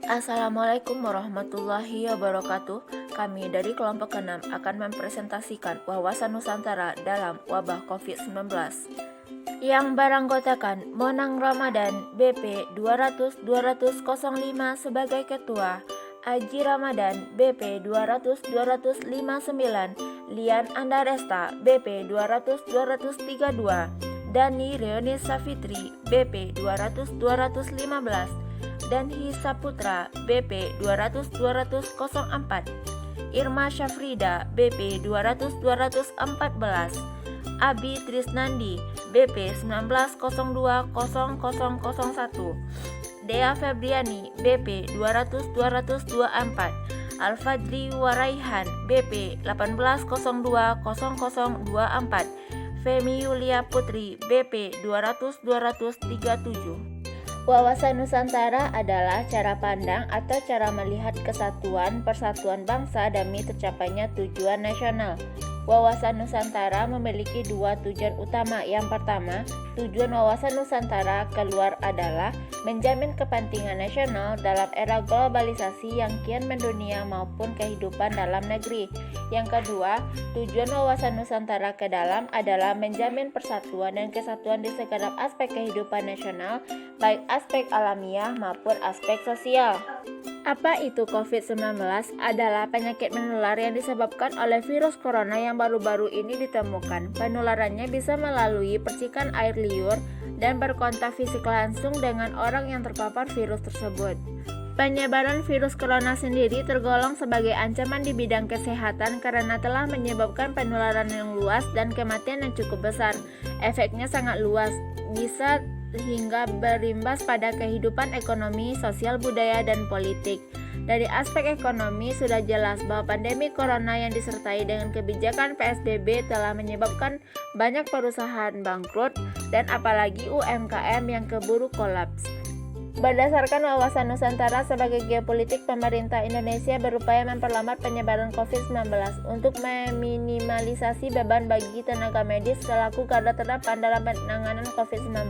Assalamualaikum warahmatullahi wabarakatuh. Kami dari kelompok ke-6 akan mempresentasikan wawasan Nusantara dalam wabah COVID-19. Yang beranggotakan Monang Ramadan BP 200-200-05 sebagai Ketua, Aji Ramadan BP 200-200-59, Lian Andaresta BP 200-200-32, Dani Reonis Safitri BP 200-200-15, dan Hisaputra BP 200-200-04, Irma Syafrida BP 200-200-14, Abi Trisnandi BP 1902-0001, Dea Febriani BP 200-200-24, Al-Fajri Waraihan BP 1802-0024, Femi Yulia Putri BP 200-200-37. Wawasan Nusantara adalah cara pandang atau cara melihat kesatuan persatuan bangsa demi tercapainya tujuan nasional. Wawasan Nusantara memiliki dua tujuan utama. Yang pertama, tujuan wawasan Nusantara keluar adalah menjamin kepentingan nasional dalam era globalisasi yang kian mendunia maupun kehidupan dalam negeri. Yang kedua, tujuan wawasan Nusantara ke dalam adalah menjamin persatuan dan kesatuan di segenap aspek kehidupan nasional, baik aspek alamiah maupun aspek sosial. Apa itu COVID-19? Adalah penyakit menular yang disebabkan oleh virus corona yang baru-baru ini ditemukan. Penularannya bisa melalui percikan air liur dan berkontak fisik langsung dengan orang yang terpapar virus tersebut. Penyebaran virus corona sendiri tergolong sebagai ancaman di bidang kesehatan karena telah menyebabkan penularan yang luas dan kematian yang cukup besar. Efeknya sangat luas, bisa hingga berimbas pada kehidupan ekonomi, sosial, budaya, dan politik. Dari aspek ekonomi, sudah jelas bahwa pandemi corona yang disertai dengan kebijakan PSBB telah menyebabkan banyak perusahaan bangkrut dan apalagi UMKM yang keburu kolaps. Berdasarkan wawasan Nusantara sebagai geopolitik, pemerintah Indonesia berupaya memperlambat penyebaran COVID-19 untuk meminimalisasi beban bagi tenaga medis selaku garda terdepan dalam penanganan COVID-19,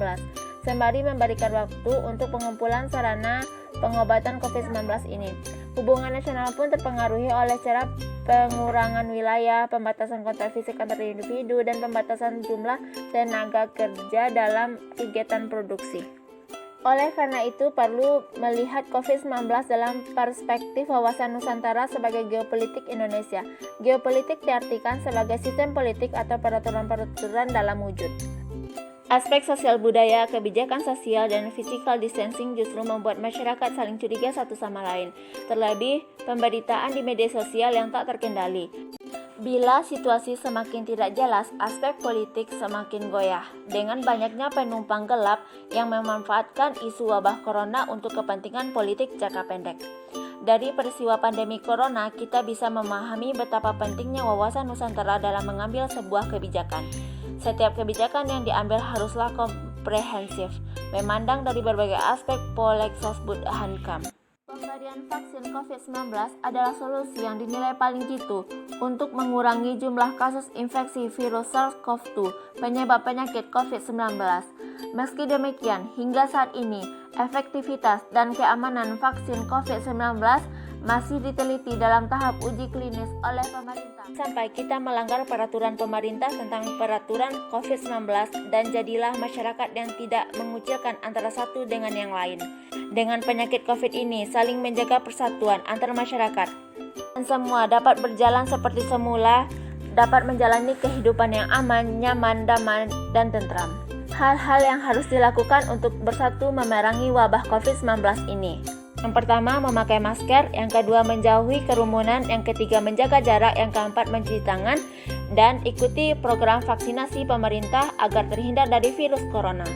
sembari memberikan waktu untuk pengumpulan sarana pengobatan COVID-19 ini. Hubungan nasional pun terpengaruhi oleh cara pengurangan wilayah, pembatasan kontak fisik antar individu, dan pembatasan jumlah tenaga kerja dalam kegiatan produksi. Oleh karena itu, perlu melihat COVID-19 dalam perspektif wawasan Nusantara sebagai geopolitik Indonesia. Geopolitik diartikan sebagai sistem politik atau peraturan-peraturan dalam wujud. Aspek sosial budaya, kebijakan sosial, dan physical distancing justru membuat masyarakat saling curiga satu sama lain. Terlebih, pemberitaan di media sosial yang tak terkendali. Bila situasi semakin tidak jelas, aspek politik semakin goyah. Dengan banyaknya penumpang gelap yang memanfaatkan isu wabah corona untuk kepentingan politik jangka pendek. Dari peristiwa pandemi corona, kita bisa memahami betapa pentingnya wawasan Nusantara dalam mengambil sebuah kebijakan. Setiap kebijakan yang diambil haruslah komprehensif, memandang dari berbagai aspek Polexosbud Hankam. Pemberian vaksin COVID-19 adalah solusi yang dinilai paling jitu untuk mengurangi jumlah kasus infeksi virus SARS-CoV-2 penyebab penyakit COVID-19. Meski demikian, hingga saat ini, efektivitas dan keamanan vaksin COVID-19 masih diteliti dalam tahap uji klinis oleh pemerintah. Sampai kita melanggar peraturan pemerintah tentang peraturan COVID-19 dan jadilah masyarakat yang tidak mengucilkan antara satu dengan yang lain. Dengan penyakit COVID ini, saling menjaga persatuan antar masyarakat. Dan semua dapat berjalan seperti semula, dapat menjalani kehidupan yang aman, nyaman, damai, dan tentram. Hal-hal yang harus dilakukan untuk bersatu memerangi wabah COVID-19 ini. Yang pertama, memakai masker. Yang kedua, menjauhi kerumunan. Yang ketiga, menjaga jarak. Yang keempat, mencuci tangan. Dan ikuti program vaksinasi pemerintah agar terhindar dari virus corona.